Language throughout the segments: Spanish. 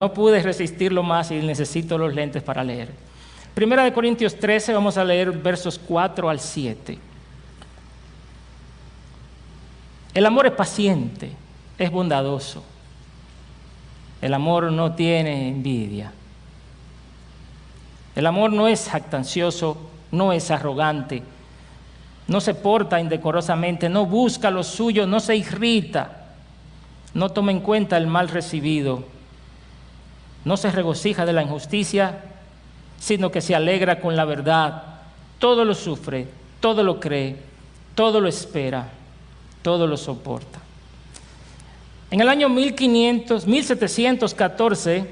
No pude resistirlo más y necesito los lentes para leer. Primera de Corintios 13, vamos a leer versos 4 al 7. El amor es paciente, es bondadoso. El amor no tiene envidia. El amor no es jactancioso, no es arrogante, no se porta indecorosamente, no busca lo suyo, no se irrita, no toma en cuenta el mal recibido, no se regocija de la injusticia, sino que se alegra con la verdad. Todo lo sufre, todo lo cree, todo lo espera, todo lo soporta. En el año 1714,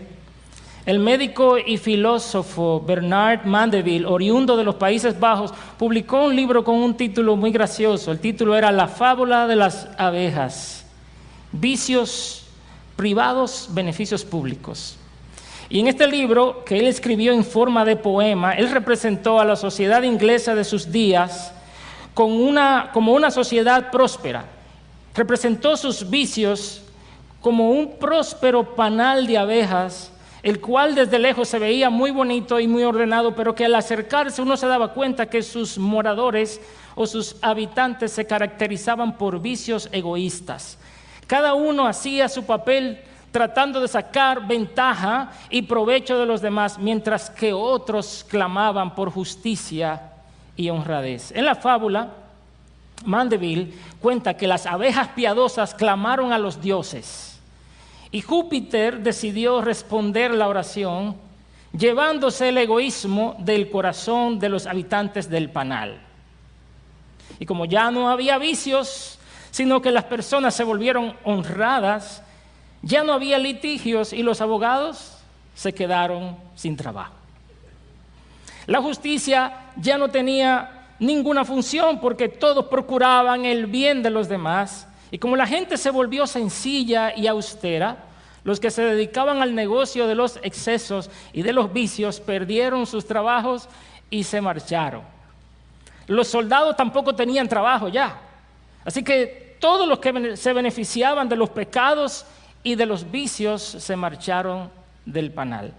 el médico y filósofo Bernard Mandeville, oriundo de los Países Bajos, publicó un libro con un título muy gracioso. El título era La fábula de las abejas: vicios privados, beneficios públicos. Y en este libro, que él escribió en forma de poema, él representó a la sociedad inglesa de sus días como una sociedad próspera. Representó sus vicios como un próspero panal de abejas, el cual desde lejos se veía muy bonito y muy ordenado, pero que al acercarse uno se daba cuenta que sus moradores o sus habitantes se caracterizaban por vicios egoístas. Cada uno hacía su papel tratando de sacar ventaja y provecho de los demás, mientras que otros clamaban por justicia y honradez. En la fábula, Mandeville cuenta que las abejas piadosas clamaron a los dioses y Júpiter decidió responder la oración llevándose el egoísmo del corazón de los habitantes del panal. Y como ya no había vicios, sino que las personas se volvieron honradas, ya no había litigios y los abogados se quedaron sin trabajo. La justicia ya no tenía ninguna función porque todos procuraban el bien de los demás. Y como la gente se volvió sencilla y austera, los que se dedicaban al negocio de los excesos y de los vicios perdieron sus trabajos y se marcharon. Los soldados tampoco tenían trabajo ya. Así que todos los que se beneficiaban de los pecados y de los vicios se marcharon del panal.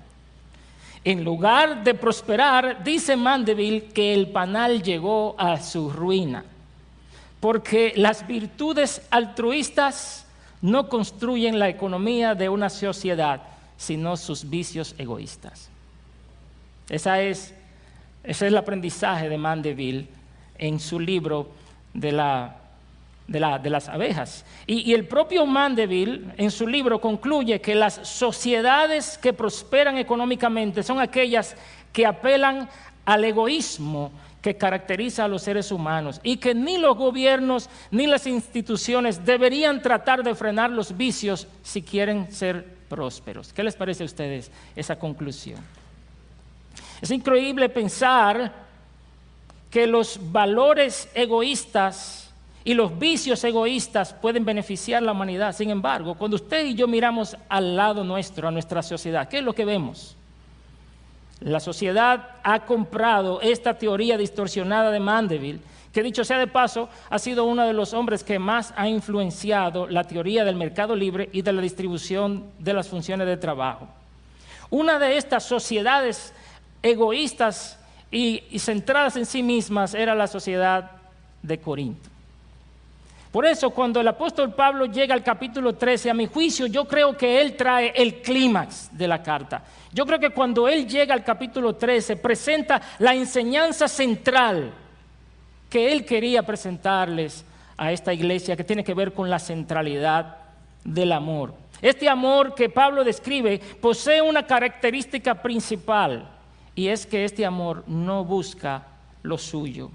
En lugar de prosperar, dice Mandeville que el panal llegó a su ruina, porque las virtudes altruistas no construyen la economía de una sociedad, sino sus vicios egoístas. Ese es el aprendizaje de Mandeville en su libro de las abejas. Y el propio Mandeville en su libro concluye que las sociedades que prosperan económicamente son aquellas que apelan al egoísmo que caracteriza a los seres humanos y que ni los gobiernos ni las instituciones deberían tratar de frenar los vicios si quieren ser prósperos. ¿Qué les parece a ustedes esa conclusión? Es increíble pensar que los valores egoístas y los vicios egoístas pueden beneficiar a la humanidad. Sin embargo, cuando usted y yo miramos al lado nuestro, a nuestra sociedad, ¿qué es lo que vemos? La sociedad ha comprado esta teoría distorsionada de Mandeville, que dicho sea de paso, ha sido uno de los hombres que más ha influenciado la teoría del mercado libre y de la distribución de las funciones de trabajo. Una de estas sociedades egoístas y centradas en sí mismas era la sociedad de Corinto. Por eso, cuando el apóstol Pablo llega al capítulo 13, a mi juicio, yo creo que él trae el clímax de la carta. Yo creo que cuando él llega al capítulo 13, presenta la enseñanza central que él quería presentarles a esta iglesia, que tiene que ver con la centralidad del amor. Este amor que Pablo describe posee una característica principal, y es que este amor no busca lo suyo.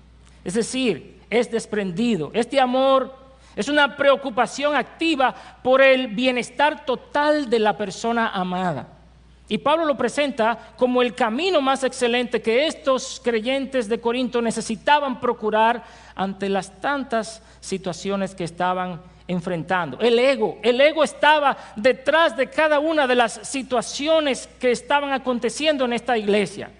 Es decir, es desprendido. Este amor es una preocupación activa por el bienestar total de la persona amada. Y Pablo lo presenta como el camino más excelente que estos creyentes de Corinto necesitaban procurar ante las tantas situaciones que estaban enfrentando. El ego estaba detrás de cada una de las situaciones que estaban aconteciendo en esta iglesia.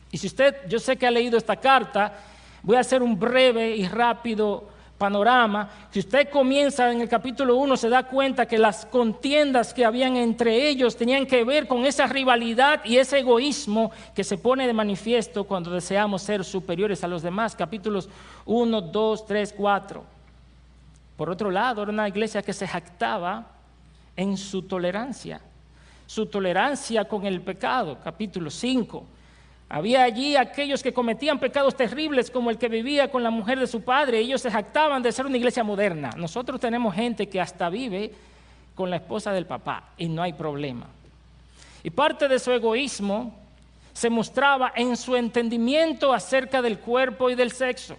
Y si usted, yo sé que ha leído esta carta, voy a hacer un breve y rápido panorama. Si usted comienza en el capítulo 1, se da cuenta que las contiendas que habían entre ellos tenían que ver con esa rivalidad y ese egoísmo que se pone de manifiesto cuando deseamos ser superiores a los demás. Capítulos 1, 2, 3, 4. Por otro lado, era una iglesia que se jactaba en su tolerancia con el pecado. Capítulo 5. Había allí aquellos que cometían pecados terribles como el que vivía con la mujer de su padre. Ellos se jactaban de ser una iglesia moderna. Nosotros tenemos gente que hasta vive con la esposa del papá y no hay problema. Y parte de su egoísmo se mostraba en su entendimiento acerca del cuerpo y del sexo.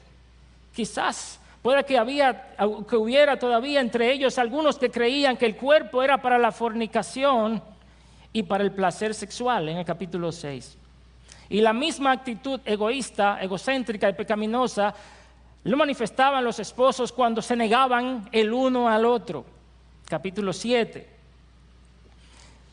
Quizás pueda que hubiera todavía entre ellos algunos que creían que el cuerpo era para la fornicación y para el placer sexual en el capítulo 6. Y la misma actitud egoísta, egocéntrica y pecaminosa lo manifestaban los esposos cuando se negaban el uno al otro. Capítulo 7.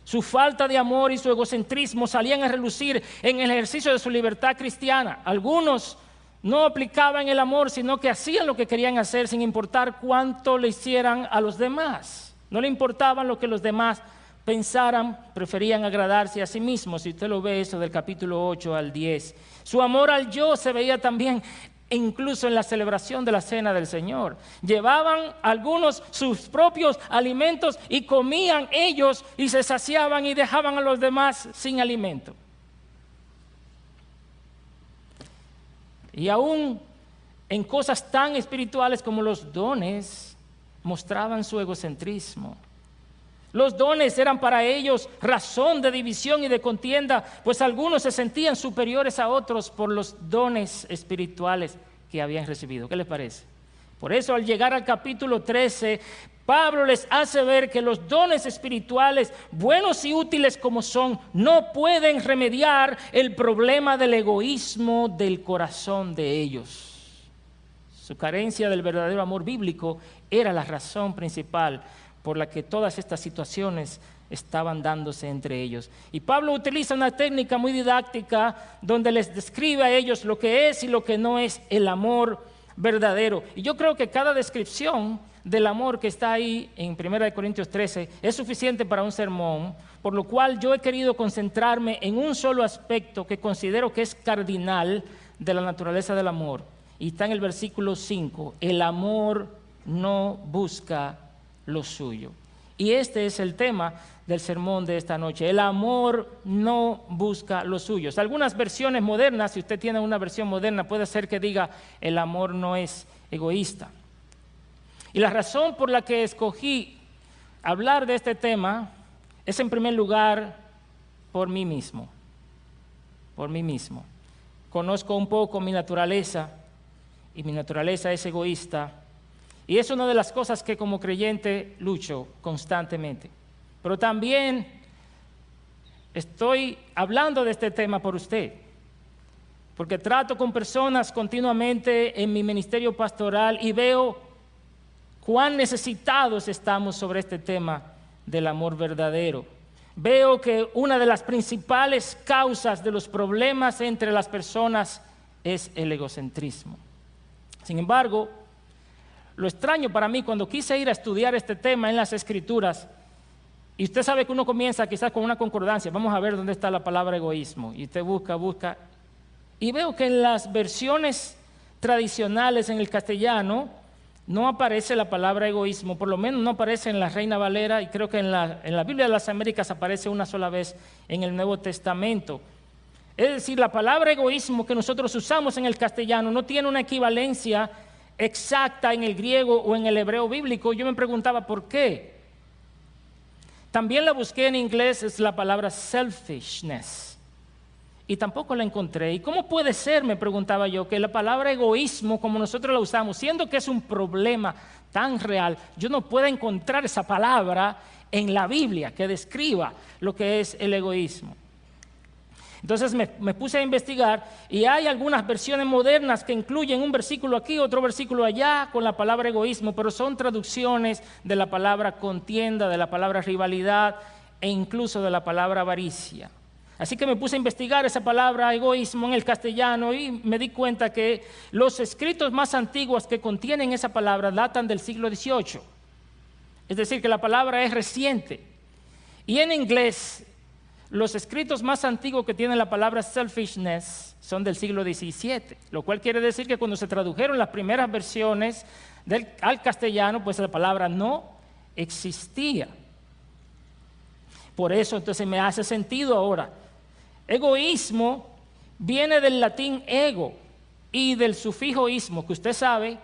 Su falta de amor y su egocentrismo salían a relucir en el ejercicio de su libertad cristiana. Algunos no aplicaban el amor, sino que hacían lo que querían hacer sin importar cuánto le hicieran a los demás. No le importaba lo que los demás pensaran, preferían agradarse a sí mismos. Si usted lo ve, eso del capítulo 8 al 10. Su amor al yo se veía también incluso en la celebración de la cena del Señor. Llevaban algunos sus propios alimentos y comían ellos y se saciaban y dejaban a los demás sin alimento. Y aún en cosas tan espirituales como los dones, mostraban su egocentrismo. Los dones eran para ellos razón de división y de contienda, pues algunos se sentían superiores a otros por los dones espirituales que habían recibido. ¿Qué les parece? Por eso, al llegar al capítulo 13, Pablo les hace ver que los dones espirituales, buenos y útiles como son, no pueden remediar el problema del egoísmo del corazón de ellos. Su carencia del verdadero amor bíblico era la razón principal por la que todas estas situaciones estaban dándose entre ellos. Y Pablo utiliza una técnica muy didáctica donde les describe a ellos lo que es y lo que no es el amor verdadero. Y yo creo que cada descripción del amor que está ahí en 1 Corintios 13 es suficiente para un sermón, por lo cual yo he querido concentrarme en un solo aspecto que considero que es cardinal de la naturaleza del amor. Y está en el versículo 5, el amor no busca lo suyo. Y este es el tema del sermón de esta noche. El amor no busca lo suyo. Algunas versiones modernas, si usted tiene una versión moderna, puede ser que diga el amor no es egoísta. Y la razón por la que escogí hablar de este tema es en primer lugar por mí mismo. Por mí mismo. Conozco un poco mi naturaleza y mi naturaleza es egoísta. Y es una de las cosas que como creyente lucho constantemente. Pero también estoy hablando de este tema por usted, porque trato con personas continuamente en mi ministerio pastoral y veo cuán necesitados estamos sobre este tema del amor verdadero. Veo que una de las principales causas de los problemas entre las personas es el egocentrismo. Sin embargo, lo extraño para mí cuando quise ir a estudiar este tema en las Escrituras, y usted sabe que uno comienza quizás con una concordancia, vamos a ver dónde está la palabra egoísmo, y usted busca, y veo que en las versiones tradicionales en el castellano no aparece la palabra egoísmo, por lo menos no aparece en la Reina Valera, y creo que en la Biblia de las Américas aparece una sola vez en el Nuevo Testamento. Es decir, la palabra egoísmo que nosotros usamos en el castellano no tiene una equivalencia exacta en el griego o en el hebreo bíblico. Yo me preguntaba por qué. También la busqué en inglés, es la palabra selfishness, y tampoco la encontré. ¿Y cómo puede ser, me preguntaba yo, que la palabra egoísmo, como nosotros la usamos, siendo que es un problema tan real, yo no pueda encontrar esa palabra en la Biblia que describa lo que es el egoísmo? Entonces me puse a investigar y hay algunas versiones modernas que incluyen un versículo aquí, otro versículo allá con la palabra egoísmo, pero son traducciones de la palabra contienda, de la palabra rivalidad e incluso de la palabra avaricia. Así que me puse a investigar esa palabra egoísmo en el castellano y me di cuenta que los escritos más antiguos que contienen esa palabra datan del siglo XVIII. Es decir, que la palabra es reciente. Y en inglés, los escritos más antiguos que tienen la palabra selfishness son del siglo XVII, lo cual quiere decir que cuando se tradujeron las primeras versiones al castellano, pues la palabra no existía. Por eso entonces me hace sentido ahora. Egoísmo viene del latín ego y del sufijo ismo, que usted sabe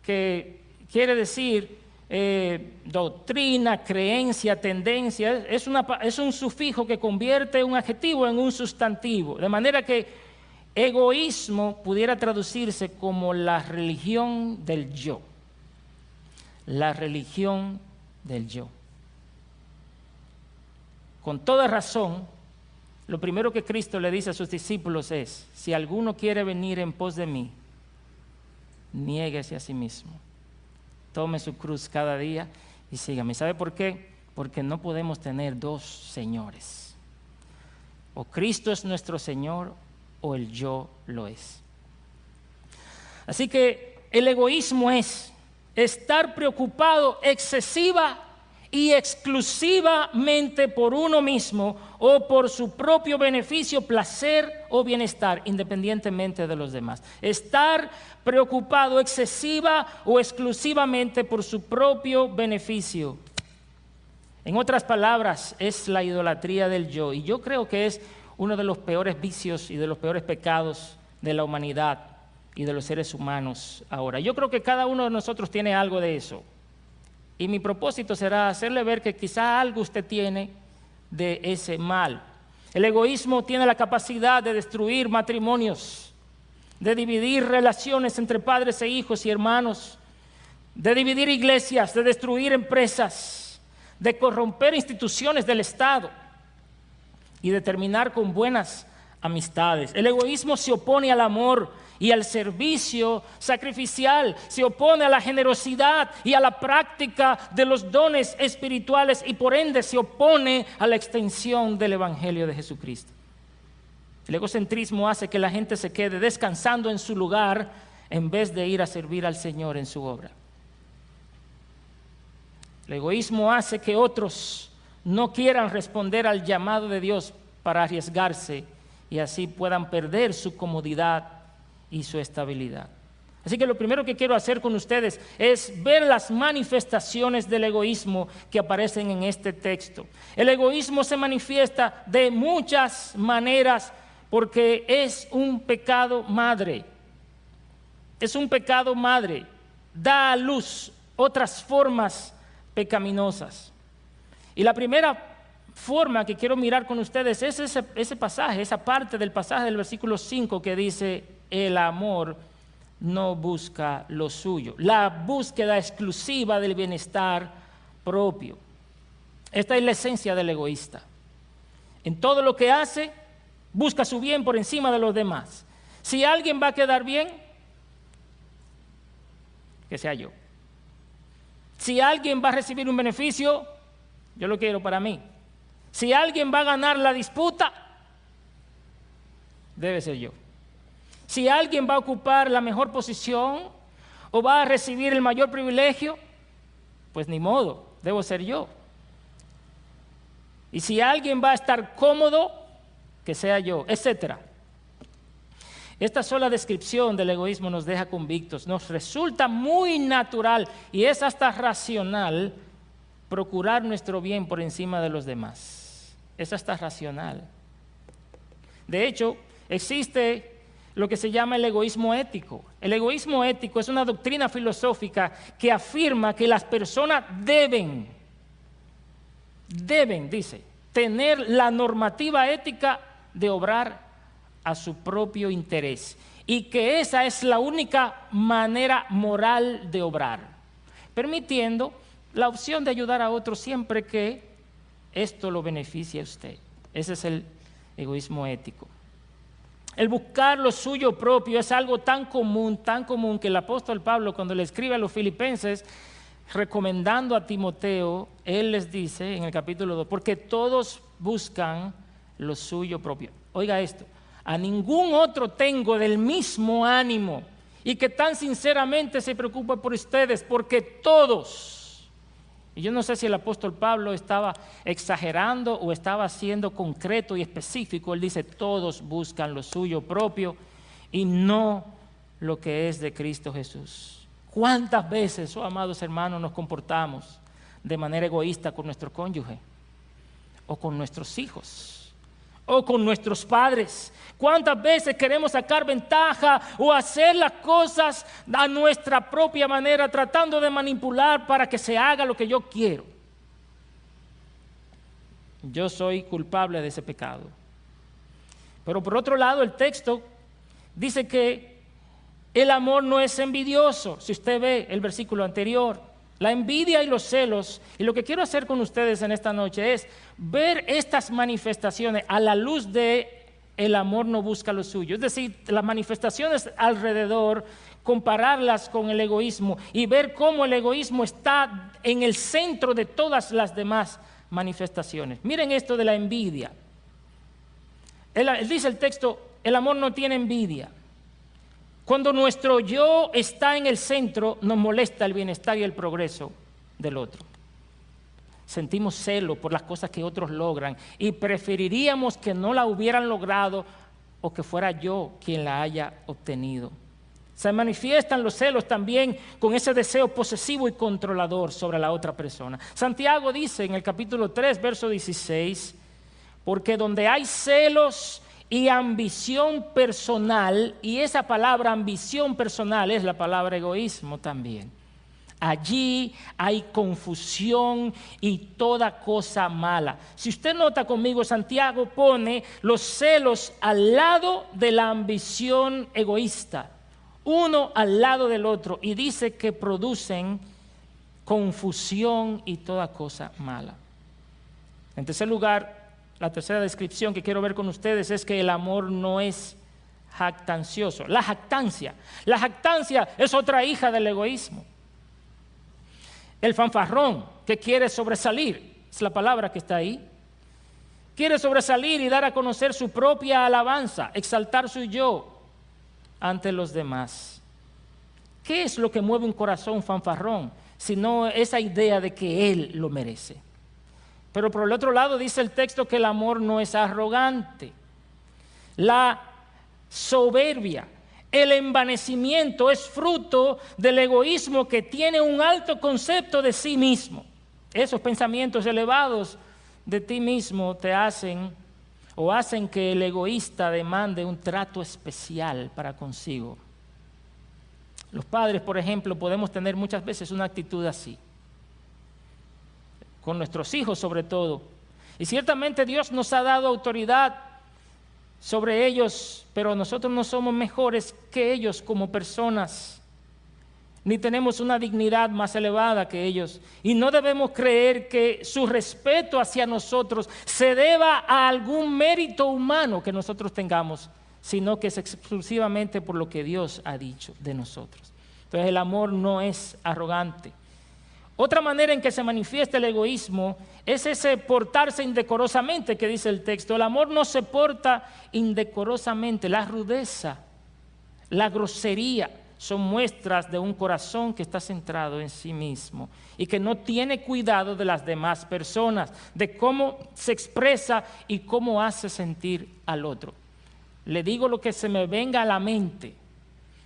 que quiere decir doctrina, creencia, tendencia. Es un sufijo que convierte un adjetivo en un sustantivo, de manera que egoísmo pudiera traducirse como la religión del yo. La religión del yo. Con toda razón, lo primero que Cristo le dice a sus discípulos es: si alguno quiere venir en pos de mí, niéguese a sí mismo, tome su cruz cada día y sígame. ¿Sabe por qué? Porque no podemos tener dos señores. O Cristo es nuestro Señor o el yo lo es. Así que el egoísmo es estar preocupado excesiva y exclusivamente por uno mismo o por su propio beneficio, placer o bienestar, independientemente de los demás. Estar preocupado excesiva o exclusivamente por su propio beneficio. En otras palabras, es la idolatría del yo. Y yo creo que es uno de los peores vicios y de los peores pecados de la humanidad y de los seres humanos ahora. Yo creo que cada uno de nosotros tiene algo de eso. Y mi propósito será hacerle ver que quizá algo usted tiene de ese mal. El egoísmo tiene la capacidad de destruir matrimonios, de dividir relaciones entre padres e hijos y hermanos, de dividir iglesias, de destruir empresas, de corromper instituciones del Estado y de terminar con buenas amistades. El egoísmo se opone al amor y al servicio sacrificial, se opone a la generosidad y a la práctica de los dones espirituales y por ende se opone a la extensión del Evangelio de Jesucristo. El egocentrismo hace que la gente se quede descansando en su lugar en vez de ir a servir al Señor en su obra. El egoísmo hace que otros no quieran responder al llamado de Dios para arriesgarse y así puedan perder su comodidad y su estabilidad. Así que lo primero que quiero hacer con ustedes es ver las manifestaciones del egoísmo que aparecen en este texto. El egoísmo se manifiesta de muchas maneras porque es un pecado madre. Es un pecado madre. Da a luz otras formas pecaminosas. Y la primera forma que quiero mirar con ustedes es ese pasaje, esa parte del pasaje del versículo 5 que dice: el amor no busca lo suyo. La búsqueda exclusiva del bienestar propio. Esta es la esencia del egoísta. En todo lo que hace, busca su bien por encima de los demás. Si alguien va a quedar bien, que sea yo. Si alguien va a recibir un beneficio, yo lo quiero para mí. Si alguien va a ganar la disputa, debe ser yo. Si alguien va a ocupar la mejor posición o va a recibir el mayor privilegio, pues ni modo, debo ser yo. Y si alguien va a estar cómodo, que sea yo, etcétera. Esta sola descripción del egoísmo nos deja convictos, nos resulta muy natural y es hasta racional procurar nuestro bien por encima de los demás. Es hasta racional. De hecho, existe lo que se llama el egoísmo ético. El egoísmo ético es una doctrina filosófica que afirma que las personas deben, dice, tener la normativa ética de obrar a su propio interés y que esa es la única manera moral de obrar, permitiendo la opción de ayudar a otros siempre que esto lo beneficie a usted. Ese es el egoísmo ético. El buscar lo suyo propio es algo tan común que el apóstol Pablo, cuando le escribe a los filipenses, recomendando a Timoteo, él les dice en el capítulo 2, porque todos buscan lo suyo propio. Oiga esto, a ningún otro tengo del mismo ánimo y que tan sinceramente se preocupa por ustedes, porque todos, y yo no sé si el apóstol Pablo estaba exagerando o estaba siendo concreto y específico, él dice, todos buscan lo suyo propio y no lo que es de Cristo Jesús. ¿Cuántas veces, oh amados hermanos, nos comportamos de manera egoísta con nuestro cónyuge, o con nuestros hijos, o con nuestros padres? ¿Cuántas veces queremos sacar ventaja o hacer las cosas a nuestra propia manera, tratando de manipular para que se haga lo que yo quiero? Yo soy culpable de ese pecado. Pero por otro lado, el texto dice que el amor no es envidioso. Si usted ve el versículo anterior, la envidia y los celos, y lo que quiero hacer con ustedes en esta noche es ver estas manifestaciones a la luz de el amor no busca lo suyo. Es decir, las manifestaciones alrededor, compararlas con el egoísmo y ver cómo el egoísmo está en el centro de todas las demás manifestaciones. Miren esto de la envidia. Dice el texto, el amor no tiene envidia. Cuando nuestro yo está en el centro, nos molesta el bienestar y el progreso del otro. Sentimos celo por las cosas que otros logran y preferiríamos que no la hubieran logrado o que fuera yo quien la haya obtenido. Se manifiestan los celos también con ese deseo posesivo y controlador sobre la otra persona. Santiago dice en el capítulo 3, verso 16, porque donde hay celos y ambición personal, y esa palabra ambición personal es la palabra egoísmo también, allí hay confusión y toda cosa mala. Si usted nota conmigo, Santiago pone los celos al lado de la ambición egoísta, uno al lado del otro, y dice que producen confusión y toda cosa mala. En tercer lugar, la tercera descripción que quiero ver con ustedes es que el amor no es jactancioso. La jactancia es otra hija del egoísmo. El fanfarrón que quiere sobresalir, es la palabra que está ahí. Quiere sobresalir y dar a conocer su propia alabanza, exaltar su yo ante los demás. ¿Qué es lo que mueve un corazón fanfarrón? Sino esa idea de que él lo merece. Pero por el otro lado dice el texto que el amor no es arrogante. La soberbia, el envanecimiento es fruto del egoísmo que tiene un alto concepto de sí mismo. Esos pensamientos elevados de ti mismo te hacen o hacen que el egoísta demande un trato especial para consigo. Los padres, por ejemplo, podemos tener muchas veces una actitud así, con nuestros hijos sobre todo. Y ciertamente Dios nos ha dado autoridad sobre ellos, pero nosotros no somos mejores que ellos como personas, ni tenemos una dignidad más elevada que ellos. Y no debemos creer que su respeto hacia nosotros se deba a algún mérito humano que nosotros tengamos, sino que es exclusivamente por lo que Dios ha dicho de nosotros. Entonces el amor no es arrogante. Otra manera en que se manifiesta el egoísmo es ese portarse indecorosamente que dice el texto. El amor no se porta indecorosamente. La rudeza, la grosería son muestras de un corazón que está centrado en sí mismo y que no tiene cuidado de las demás personas, de cómo se expresa y cómo hace sentir al otro. Le digo lo que se me venga a la mente,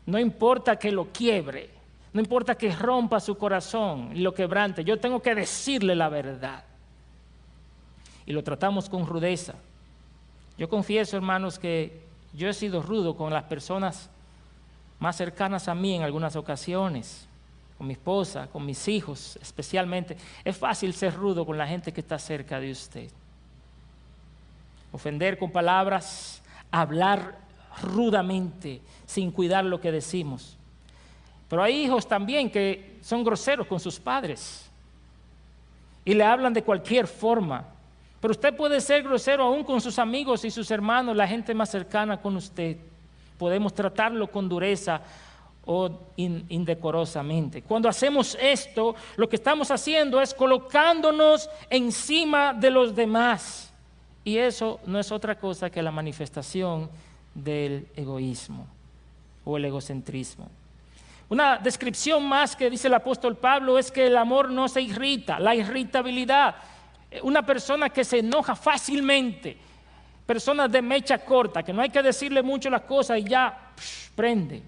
no importa que lo quiebre, no importa que rompa su corazón y lo quebrante, yo tengo que decirle la verdad. Y lo tratamos con rudeza. Yo confieso, hermanos, que yo he sido rudo con las personas más cercanas a mí en algunas ocasiones, con mi esposa, con mis hijos especialmente. Es fácil ser rudo con la gente que está cerca de usted. Ofender con palabras, hablar rudamente sin cuidar lo que decimos. Pero hay hijos también que son groseros con sus padres y le hablan de cualquier forma. Pero usted puede ser grosero aún con sus amigos y sus hermanos, la gente más cercana con usted. Podemos tratarlo con dureza o indecorosamente. Cuando hacemos esto, lo que estamos haciendo es colocándonos encima de los demás Y eso no es otra cosa que la manifestación del egoísmo o el egocentrismo. Una descripción más que dice el apóstol Pablo es que el amor no se irrita, la irritabilidad. Una persona que se enoja fácilmente, personas de mecha corta, que no hay que decirle mucho las cosas y ya prende.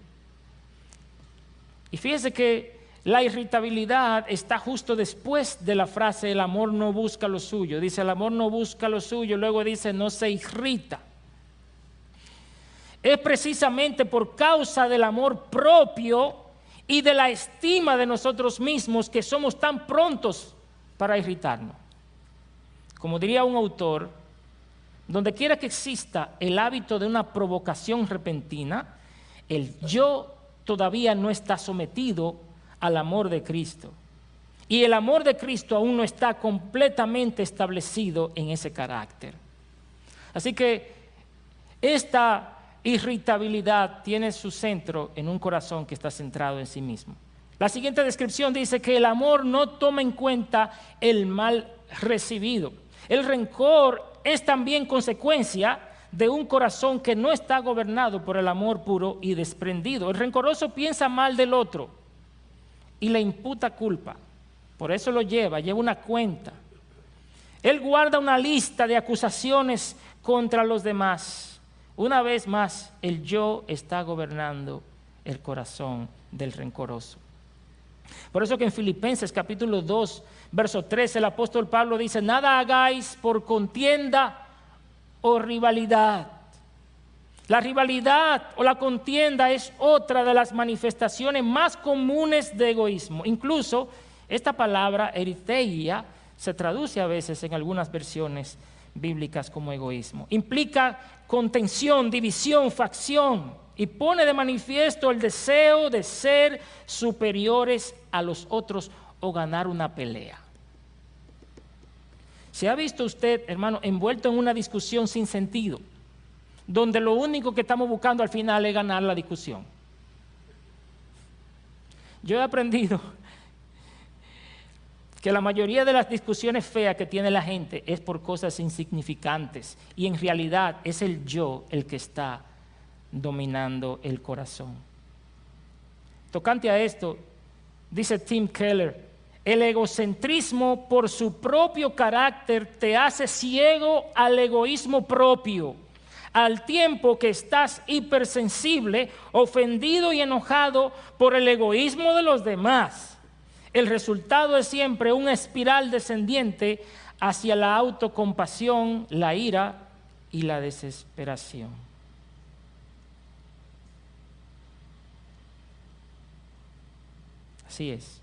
Y fíjese que la irritabilidad está justo después de la frase el amor no busca lo suyo. Dice el amor no busca lo suyo, luego dice no se irrita. Es precisamente por causa del amor propio y de la estima de nosotros mismos que somos tan prontos para irritarnos. Como diría un autor, donde quiera que exista el hábito de una provocación repentina, el yo todavía no está sometido al amor de Cristo. Y el amor de Cristo aún no está completamente establecido en ese carácter. Así que esta irritabilidad tiene su centro en un corazón que está centrado en sí mismo. La siguiente descripción dice que el amor no toma en cuenta el mal recibido. El rencor es también consecuencia de un corazón que no está gobernado por el amor puro y desprendido. El rencoroso piensa mal del otro y le imputa culpa. Por eso lo lleva una cuenta. Él guarda una lista de acusaciones contra los demás. Una vez más, el yo está gobernando el corazón del rencoroso. Por eso que en Filipenses capítulo 2, verso 13, el apóstol Pablo dice, nada hagáis por contienda o rivalidad. La rivalidad o la contienda es otra de las manifestaciones más comunes de egoísmo. Incluso esta palabra eritheia se traduce a veces en algunas versiones bíblicas como egoísmo. Implica contención, división, facción y pone de manifiesto el deseo de ser superiores a los otros o ganar una pelea. ¿Se ha visto usted, hermano, envuelto en una discusión sin sentido, donde lo único que estamos buscando al final es ganar la discusión? Yo he aprendido que la mayoría de las discusiones feas que tiene la gente es por cosas insignificantes y en realidad es el yo el que está dominando el corazón. Tocante a esto, dice Tim Keller, el egocentrismo por su propio carácter te hace ciego al egoísmo propio, al tiempo que estás hipersensible, ofendido y enojado por el egoísmo de los demás. El resultado es siempre una espiral descendiente hacia la autocompasión, la ira y la desesperación. Así es.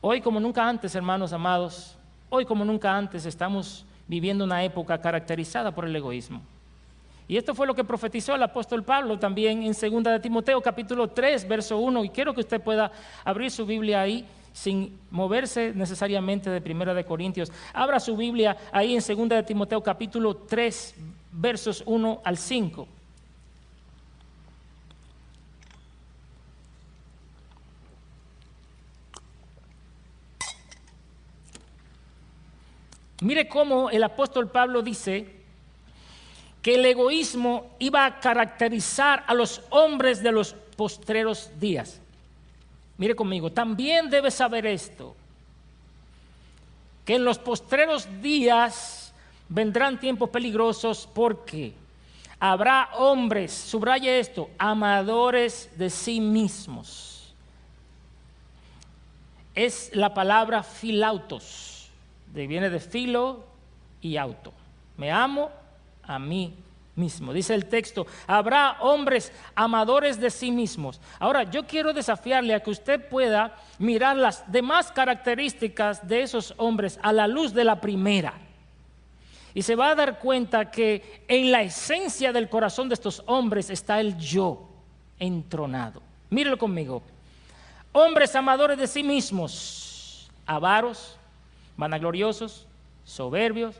Hoy como nunca antes, hermanos amados, hoy como nunca antes estamos viviendo una época caracterizada por el egoísmo. Y esto fue lo que profetizó el apóstol Pablo también en 2 de Timoteo capítulo 3, verso 1. Y quiero que usted pueda abrir su Biblia ahí sin moverse necesariamente de 1 de Corintios. Abra su Biblia ahí en 2 de Timoteo capítulo 3, versos 1 al 5. Mire cómo el apóstol Pablo dice que el egoísmo iba a caracterizar a los hombres de los postreros días. Mire conmigo, también debes saber esto, que en los postreros días vendrán tiempos peligrosos porque habrá hombres, subraye esto, amadores de sí mismos. Es la palabra filautos. Viene de filo y auto. Me amo a mí mismo. Dice el texto, habrá hombres amadores de sí mismos. Ahora, yo quiero desafiarle a que usted pueda mirar las demás características de esos hombres a la luz de la primera. Y se va a dar cuenta que en la esencia del corazón de estos hombres está el yo entronado. Mírelo conmigo. Hombres amadores de sí mismos, avaros, vanagloriosos, soberbios,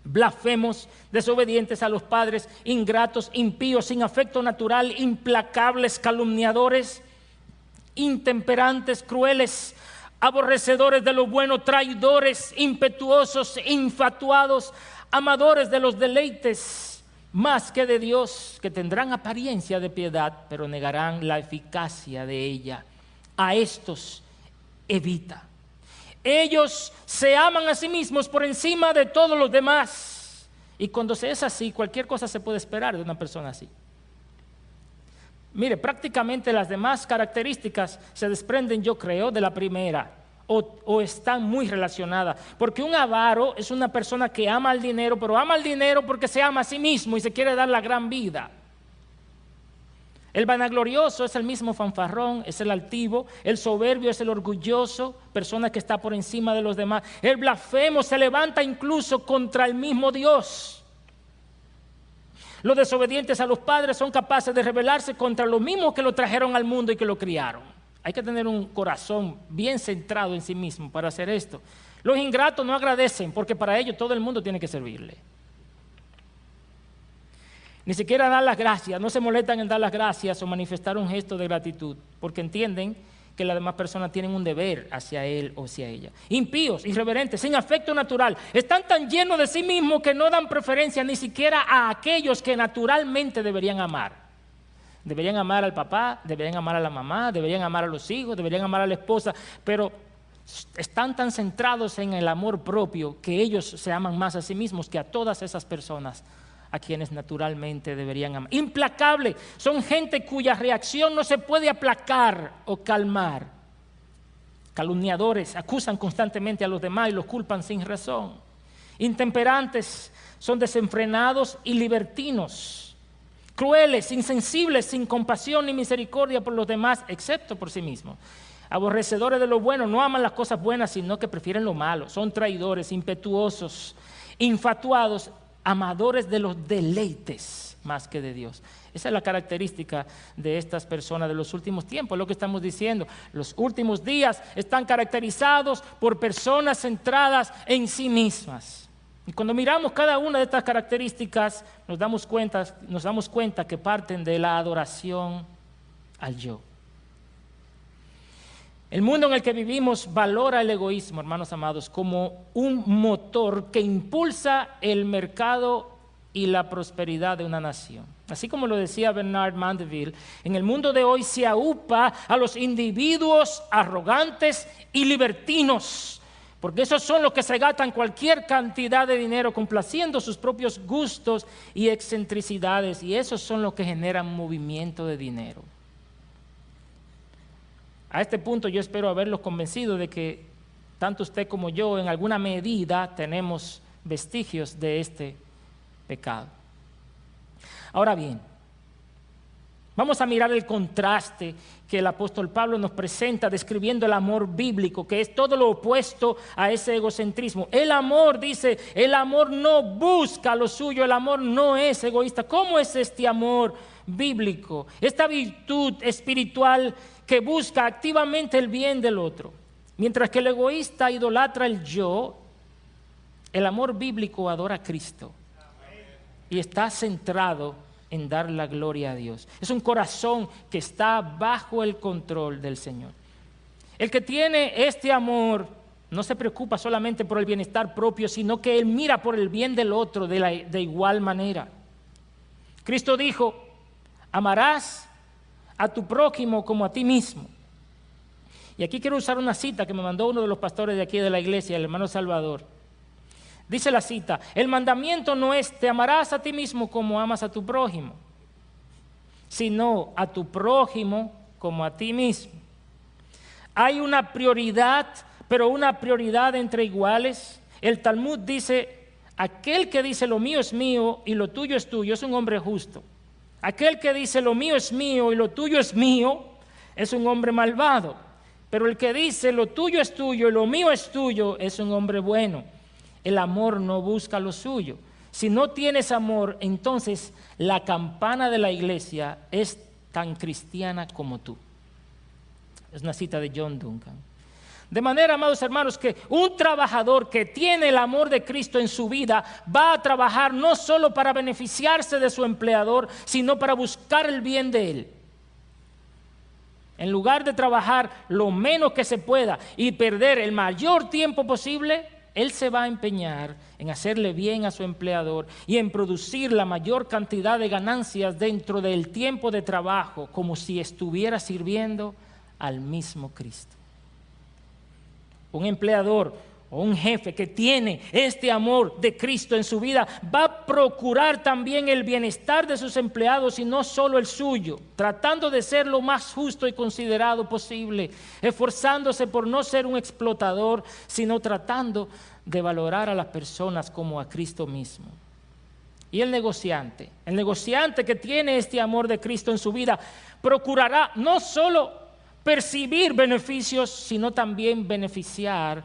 blasfemos, desobedientes a los padres, ingratos, impíos, sin afecto natural, implacables, calumniadores, intemperantes, crueles, aborrecedores de lo bueno, traidores, impetuosos, infatuados, amadores de los deleites más que de Dios, que tendrán apariencia de piedad, pero negarán la eficacia de ella. A estos evita. Ellos se aman a sí mismos por encima de todos los demás. Y cuando se es así, cualquier cosa se puede esperar de una persona así. Mire, prácticamente las demás características se desprenden, yo creo, de la primera o están muy relacionadas. Porque un avaro es una persona que ama el dinero, pero ama el dinero porque se ama a sí mismo y se quiere dar la gran vida. El vanaglorioso es el mismo fanfarrón, es el altivo. El soberbio es el orgulloso, persona que está por encima de los demás. El blasfemo se levanta incluso contra el mismo Dios. Los desobedientes a los padres son capaces de rebelarse contra los mismos que lo trajeron al mundo y que lo criaron. Hay que tener un corazón bien centrado en sí mismo para hacer esto. Los ingratos no agradecen porque para ellos todo el mundo tiene que servirle. Ni siquiera dan las gracias, no se molestan en dar las gracias o manifestar un gesto de gratitud porque entienden que las demás personas tienen un deber hacia él o hacia ella. Impíos, irreverentes, sin afecto natural, están tan llenos de sí mismos que no dan preferencia ni siquiera a aquellos que naturalmente deberían amar. Deberían amar al papá, deberían amar a la mamá, deberían amar a los hijos, deberían amar a la esposa, pero están tan centrados en el amor propio que ellos se aman más a sí mismos que a todas esas personas a quienes naturalmente deberían amar. Implacable, son gente cuya reacción no se puede aplacar o calmar. Calumniadores, acusan constantemente a los demás y los culpan sin razón. Intemperantes, son desenfrenados y libertinos. Crueles, insensibles, sin compasión ni misericordia por los demás, excepto por sí mismos. Aborrecedores de lo bueno, no aman las cosas buenas, sino que prefieren lo malo. Son traidores, impetuosos, infatuados, amadores de los deleites más que de Dios. Esa es la característica de estas personas de los últimos tiempos, lo que estamos diciendo. Los últimos días están caracterizados por personas centradas en sí mismas. Y cuando miramos cada una de estas características, nos damos cuenta que parten de la adoración al yo. El mundo en el que vivimos valora el egoísmo, hermanos amados, como un motor que impulsa el mercado y la prosperidad de una nación. Así como lo decía Bernard Mandeville, en el mundo de hoy se aupa a los individuos arrogantes y libertinos, porque esos son los que se gastan cualquier cantidad de dinero complaciendo sus propios gustos y excentricidades, y esos son los que generan movimiento de dinero. A este punto yo espero haberlos convencido de que tanto usted como yo en alguna medida tenemos vestigios de este pecado. Ahora bien, vamos a mirar el contraste que el apóstol Pablo nos presenta describiendo el amor bíblico, que es todo lo opuesto a ese egocentrismo. El amor, dice, el amor no busca lo suyo, el amor no es egoísta. ¿Cómo es este amor bíblico? Esta virtud espiritual que busca activamente el bien del otro. Mientras que el egoísta idolatra el yo, el amor bíblico adora a Cristo y está centrado en dar la gloria a Dios. Es un corazón que está bajo el control del Señor. El que tiene este amor no se preocupa solamente por el bienestar propio, sino que él mira por el bien del otro de igual manera. Cristo dijo: amarás a tu prójimo como a ti mismo. Y aquí quiero usar una cita que me mandó uno de los pastores de aquí de la iglesia, el hermano Salvador. Dice la cita: el mandamiento no es te amarás a ti mismo como amas a tu prójimo, sino a tu prójimo como a ti mismo. Hay una prioridad, pero una prioridad entre iguales. El Talmud dice: aquel que dice lo mío es mío y lo tuyo es tuyo es un hombre justo. Aquel que dice lo mío es mío y lo tuyo es mío es un hombre malvado. Pero el que dice lo tuyo es tuyo y lo mío es tuyo es un hombre bueno. El amor no busca lo suyo. Si no tienes amor, entonces la campana de la iglesia es tan cristiana como tú. Es una cita de John Duncan. De manera, amados hermanos, que un trabajador que tiene el amor de Cristo en su vida va a trabajar no solo para beneficiarse de su empleador, sino para buscar el bien de él. En lugar de trabajar lo menos que se pueda y perder el mayor tiempo posible, él se va a empeñar en hacerle bien a su empleador y en producir la mayor cantidad de ganancias dentro del tiempo de trabajo, como si estuviera sirviendo al mismo Cristo. Un empleador o un jefe que tiene este amor de Cristo en su vida va a procurar también el bienestar de sus empleados y no solo el suyo, tratando de ser lo más justo y considerado posible, esforzándose por no ser un explotador, sino tratando de valorar a las personas como a Cristo mismo. Y el negociante que tiene este amor de Cristo en su vida, procurará no solo percibir beneficios, sino también beneficiar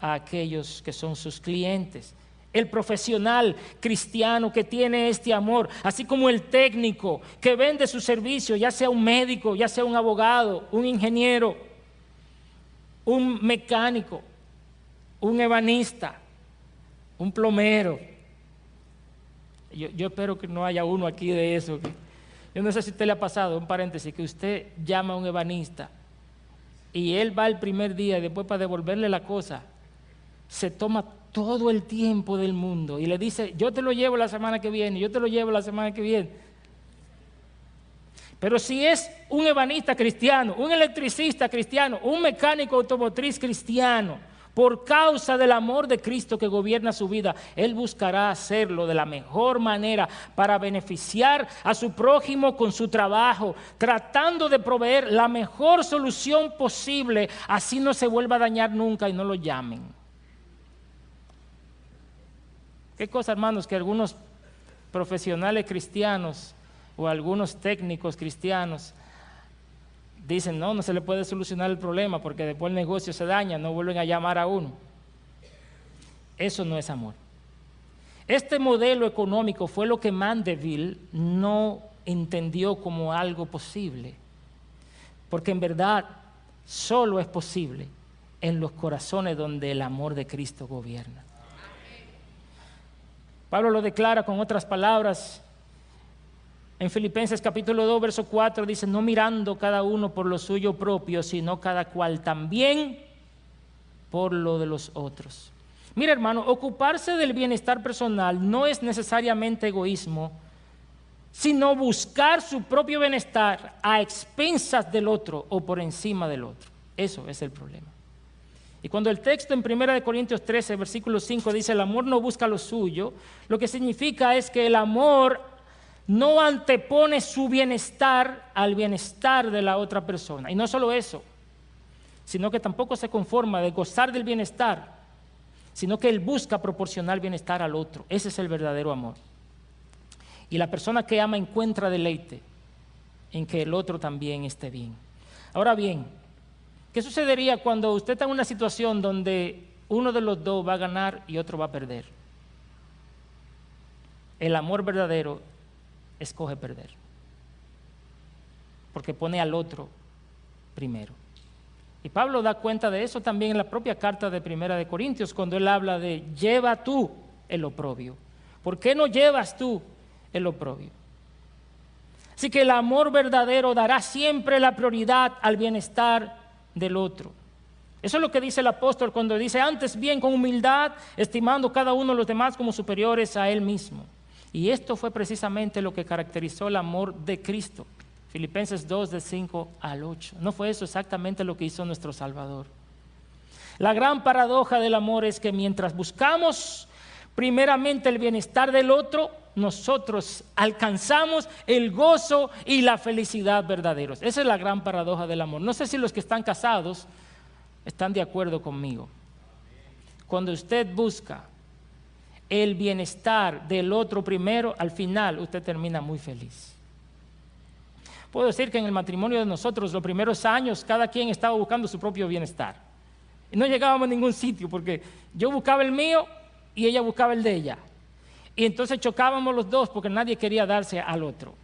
a aquellos que son sus clientes. El profesional cristiano que tiene este amor, así como el técnico que vende su servicio, ya sea un médico, ya sea un abogado, un ingeniero, un mecánico, un ebanista, un plomero. Yo espero que no haya uno aquí de eso. Yo no sé si a usted le ha pasado, un paréntesis, que usted llama a un ebanista y él va el primer día y después para devolverle la cosa se toma todo el tiempo del mundo y le dice, yo te lo llevo la semana que viene, yo te lo llevo la semana que viene. Pero si es un ebanista cristiano, un electricista cristiano, un mecánico automotriz cristiano, por causa del amor de Cristo que gobierna su vida, él buscará hacerlo de la mejor manera para beneficiar a su prójimo con su trabajo, tratando de proveer la mejor solución posible, así no se vuelva a dañar nunca y no lo llamen. Qué cosa, hermanos, que algunos profesionales cristianos o algunos técnicos cristianos dicen, no se le puede solucionar el problema porque después el negocio se daña, no vuelven a llamar a uno. Eso no es amor. Este modelo económico fue lo que Mandeville no entendió como algo posible, porque en verdad solo es posible en los corazones donde el amor de Cristo gobierna. Pablo lo declara con otras palabras en Filipenses capítulo 2, verso 4, dice, no mirando cada uno por lo suyo propio, sino cada cual también por lo de los otros. Mira, hermano, ocuparse del bienestar personal no es necesariamente egoísmo, sino buscar su propio bienestar a expensas del otro o por encima del otro. Eso es el problema. Y cuando el texto en 1 Corintios 13, versículo 5 dice, el amor no busca lo suyo, lo que significa es que el amor no antepone su bienestar al bienestar de la otra persona. Y no solo eso, sino que tampoco se conforma de gozar del bienestar, sino que él busca proporcionar bienestar al otro. Ese es el verdadero amor. Y la persona que ama encuentra deleite en que el otro también esté bien. Ahora bien, ¿qué sucedería cuando usted está en una situación donde uno de los dos va a ganar y otro va a perder? El amor verdadero escoge perder, porque pone al otro primero. Y Pablo da cuenta de eso también en la propia carta de 1 Corintios, cuando él habla de lleva tú el oprobio. ¿Por qué no llevas tú el oprobio? Así que el amor verdadero dará siempre la prioridad al bienestar del otro. Eso es lo que dice el apóstol cuando dice, antes bien con humildad, estimando cada uno de los demás como superiores a él mismo. Y esto fue precisamente lo que caracterizó el amor de Cristo. Filipenses 2, de 5 al 8. ¿No fue eso exactamente lo que hizo nuestro Salvador? La gran paradoja del amor es que mientras buscamos primeramente el bienestar del otro, nosotros alcanzamos el gozo y la felicidad verdaderos. Esa es la gran paradoja del amor. No sé si los que están casados están de acuerdo conmigo. Cuando usted busca el bienestar del otro primero, al final usted termina muy feliz. Puedo decir que en el matrimonio de nosotros, los primeros años, cada quien estaba buscando su propio bienestar. Y no llegábamos a ningún sitio porque yo buscaba el mío y ella buscaba el de ella. Y entonces chocábamos los dos porque nadie quería darse al otro.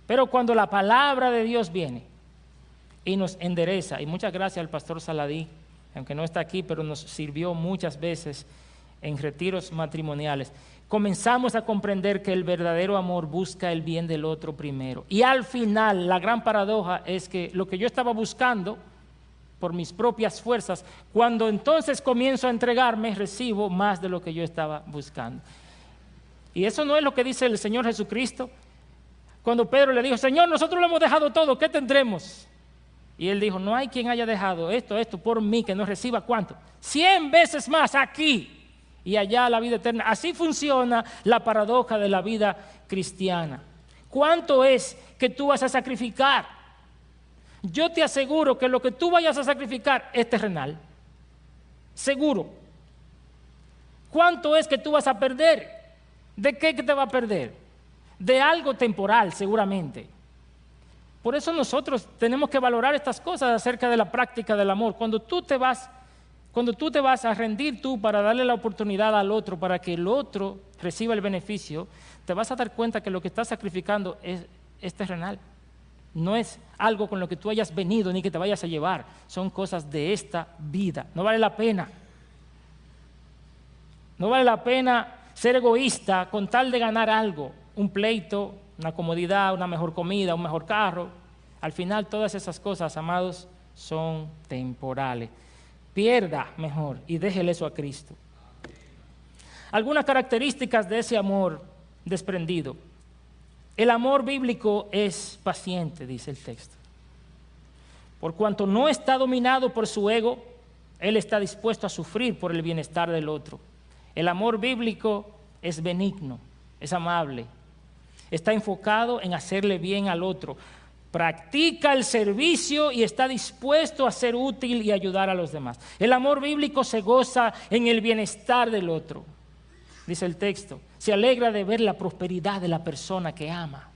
Pero cuando la palabra de Dios viene y nos endereza, y muchas gracias al pastor Saladí, aunque no está aquí, pero nos sirvió muchas veces en retiros matrimoniales, comenzamos a comprender que el verdadero amor busca el bien del otro primero. Y al final, la gran paradoja es que lo que yo estaba buscando por mis propias fuerzas, cuando entonces comienzo a entregarme, recibo más de lo que yo estaba buscando. Y eso no es lo que dice el Señor Jesucristo. Cuando Pedro le dijo, Señor, nosotros lo hemos dejado todo, ¿qué tendremos? Y él dijo, no hay quien haya dejado esto por mí, que no reciba ¿cuánto? 100 veces más aquí y allá la vida eterna. Así funciona la paradoja de la vida cristiana. ¿Cuánto es que tú vas a sacrificar? Yo te aseguro que lo que tú vayas a sacrificar es terrenal. Seguro. ¿Cuánto es que tú vas a perder? ¿De qué que te va a perder? De algo temporal, seguramente. Por eso nosotros tenemos que valorar estas cosas acerca de la práctica del amor. Cuando tú te vas a rendir tú para darle la oportunidad al otro, para que el otro reciba el beneficio, te vas a dar cuenta que lo que estás sacrificando es terrenal. No es algo con lo que tú hayas venido ni que te vayas a llevar. Son cosas de esta vida. No vale la pena. No vale la pena ser egoísta con tal de ganar algo. Un pleito, una comodidad, una mejor comida, un mejor carro. Al final todas esas cosas, amados, son temporales. Pierda mejor y déjele eso a Cristo. Algunas características de ese amor desprendido. El amor bíblico es paciente, dice el texto. Por cuanto no está dominado por su ego, él está dispuesto a sufrir por el bienestar del otro. El amor bíblico es benigno, es amable. Está enfocado en hacerle bien al otro. Practica el servicio y está dispuesto a ser útil y ayudar a los demás. El amor bíblico se goza en el bienestar del otro, dice el texto. Se alegra de ver la prosperidad de la persona que ama.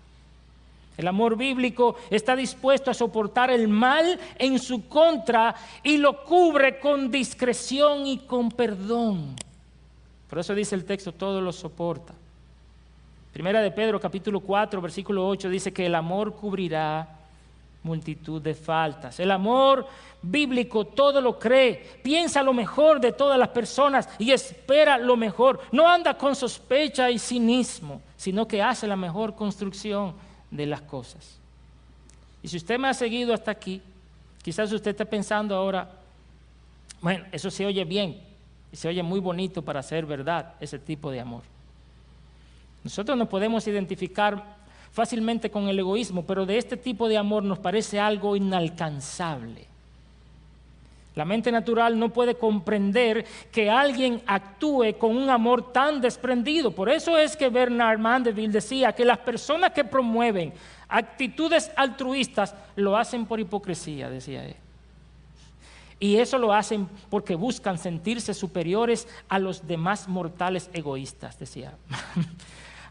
El amor bíblico está dispuesto a soportar el mal en su contra y lo cubre con discreción y con perdón. Por eso dice el texto, todo lo soporta. Primera de Pedro, capítulo 4, versículo 8, dice que el amor cubrirá multitud de faltas. El amor bíblico todo lo cree, piensa lo mejor de todas las personas y espera lo mejor. No anda con sospecha y cinismo, sino que hace la mejor construcción de las cosas. Y si usted me ha seguido hasta aquí, quizás usted esté pensando ahora, bueno, eso se oye bien, y se oye muy bonito para ser verdad, ese tipo de amor. Nosotros nos podemos identificar fácilmente con el egoísmo, pero de este tipo de amor nos parece algo inalcanzable. La mente natural no puede comprender que alguien actúe con un amor tan desprendido. Por eso es que Bernard Mandeville decía que las personas que promueven actitudes altruistas lo hacen por hipocresía, decía él. Y eso lo hacen porque buscan sentirse superiores a los demás mortales egoístas, decía.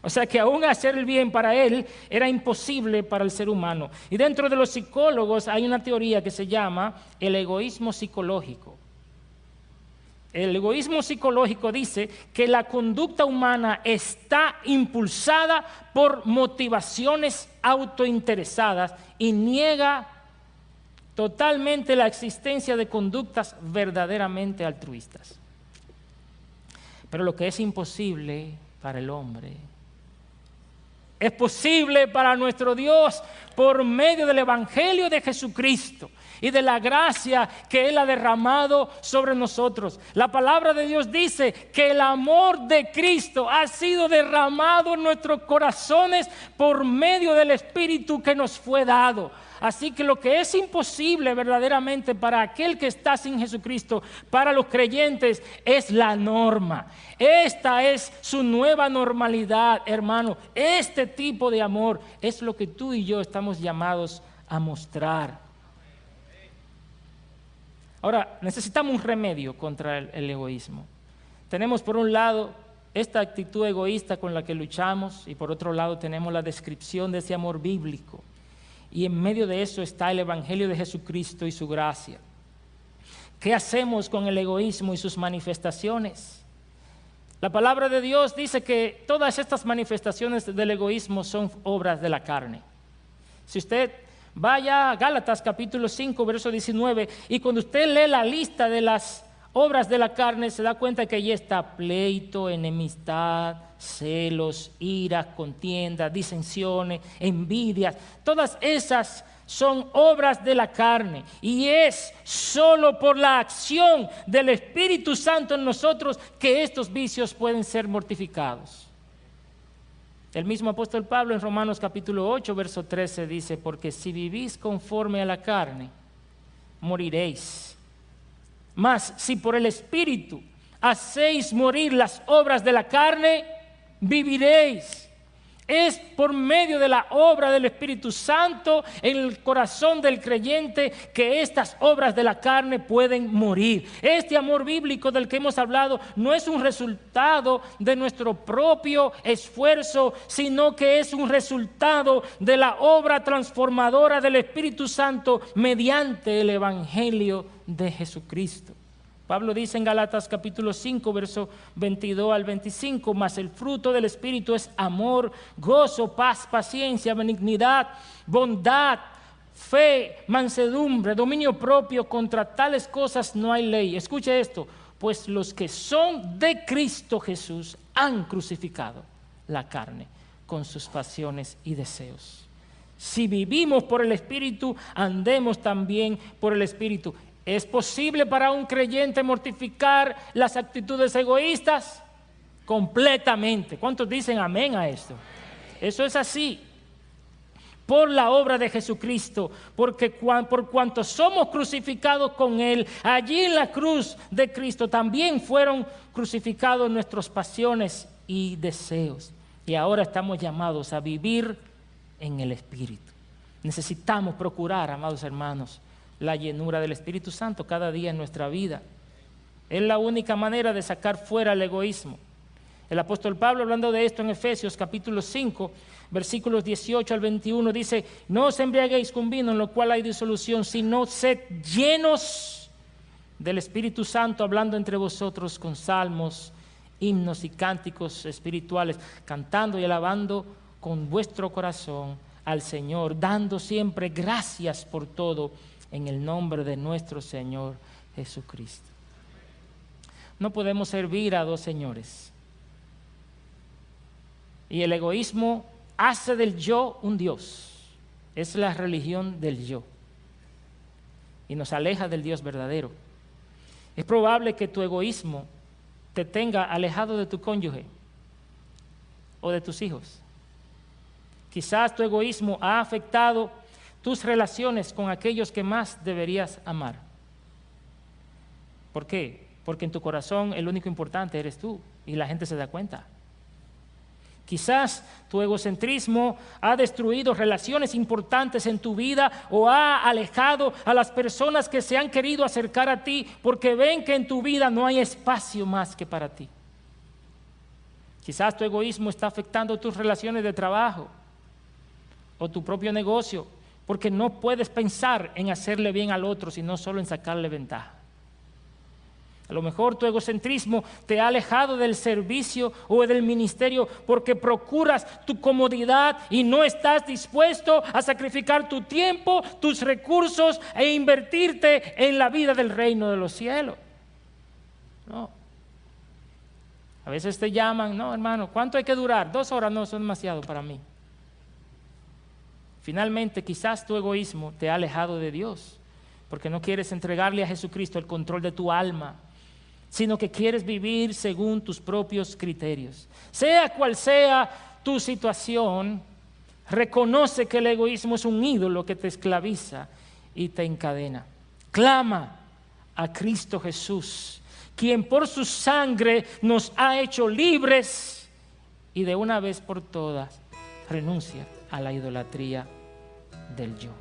O sea que aún hacer el bien para él era imposible para el ser humano. Y dentro de los psicólogos hay una teoría que se llama el egoísmo psicológico. El egoísmo psicológico dice que la conducta humana está impulsada por motivaciones autointeresadas y niega totalmente la existencia de conductas verdaderamente altruistas. Pero lo que es imposible para el hombre es posible para nuestro Dios por medio del Evangelio de Jesucristo y de la gracia que Él ha derramado sobre nosotros. La palabra de Dios dice que el amor de Cristo ha sido derramado en nuestros corazones por medio del Espíritu que nos fue dado. Así que lo que es imposible verdaderamente para aquel que está sin Jesucristo, para los creyentes, es la norma. Esta es su nueva normalidad, hermano. Este tipo de amor es lo que tú y yo estamos llamados a mostrar. Ahora, necesitamos un remedio contra el egoísmo. Tenemos por un lado esta actitud egoísta con la que luchamos y por otro lado tenemos la descripción de ese amor bíblico. Y en medio de eso está el Evangelio de Jesucristo y su gracia. ¿Qué hacemos con el egoísmo y sus manifestaciones? La palabra de Dios dice que todas estas manifestaciones del egoísmo son obras de la carne. Si usted vaya a Gálatas capítulo 5, verso 19, y cuando usted lee la lista de las obras de la carne, se da cuenta que allí está pleito, enemistad, celos, iras, contiendas, disensiones, envidias. Todas esas son obras de la carne, y es solo por la acción del Espíritu Santo en nosotros que estos vicios pueden ser mortificados. El mismo apóstol Pablo en Romanos capítulo 8, verso 13 dice: porque si vivís conforme a la carne, moriréis. Mas si por el Espíritu hacéis morir las obras de la carne, viviréis. Es por medio de la obra del Espíritu Santo en el corazón del creyente que estas obras de la carne pueden morir. Este amor bíblico del que hemos hablado no es un resultado de nuestro propio esfuerzo, sino que es un resultado de la obra transformadora del Espíritu Santo mediante el Evangelio de Jesucristo. Pablo dice en Gálatas capítulo 5, verso 22 al 25, mas el fruto del Espíritu es amor, gozo, paz, paciencia, benignidad, bondad, fe, mansedumbre, dominio propio. Contra tales cosas no hay ley. Escuche esto: pues los que son de Cristo Jesús han crucificado la carne con sus pasiones y deseos. Si vivimos por el Espíritu, andemos también por el Espíritu. ¿Es posible para un creyente mortificar las actitudes egoístas? Completamente. ¿Cuántos dicen amén a esto? Eso es así. Por la obra de Jesucristo, porque por cuanto somos crucificados con Él, allí en la cruz de Cristo también fueron crucificados nuestras pasiones y deseos. Y ahora estamos llamados a vivir en el Espíritu. Necesitamos procurar, amados hermanos, la llenura del Espíritu Santo cada día en nuestra vida. Es la única manera de sacar fuera el egoísmo. El apóstol Pablo, hablando de esto en Efesios capítulo 5, versículos 18 al 21, dice: no os embriaguéis con vino, en lo cual hay disolución, sino sed llenos del Espíritu Santo, hablando entre vosotros con salmos, himnos y cánticos espirituales, cantando y alabando con vuestro corazón al Señor, dando siempre gracias por todo en el nombre de nuestro Señor Jesucristo. No podemos servir a dos señores. Y el egoísmo hace del yo un Dios. Es la religión del yo. Y nos aleja del Dios verdadero. Es probable que tu egoísmo te tenga alejado de tu cónyuge o de tus hijos. Quizás tu egoísmo ha afectado tus relaciones con aquellos que más deberías amar. ¿Por qué? Porque en tu corazón el único importante eres tú y la gente se da cuenta. Quizás tu egocentrismo ha destruido relaciones importantes en tu vida o ha alejado a las personas que se han querido acercar a ti porque ven que en tu vida no hay espacio más que para ti. Quizás tu egoísmo está afectando tus relaciones de trabajo o tu propio negocio, porque no puedes pensar en hacerle bien al otro, sino solo en sacarle ventaja. A lo mejor tu egocentrismo te ha alejado del servicio o del ministerio porque procuras tu comodidad y no estás dispuesto a sacrificar tu tiempo, tus recursos e invertirte en la vida del reino de los cielos. No. A veces te llaman: no, hermano, ¿cuánto hay que durar? 2 horas, no, son demasiado para mí. Finalmente, quizás tu egoísmo te ha alejado de Dios, porque no quieres entregarle a Jesucristo el control de tu alma, sino que quieres vivir según tus propios criterios. Sea cual sea tu situación, reconoce que el egoísmo es un ídolo que te esclaviza y te encadena. Clama a Cristo Jesús, quien por su sangre nos ha hecho libres, y de una vez por todas renuncia a la idolatría del yo.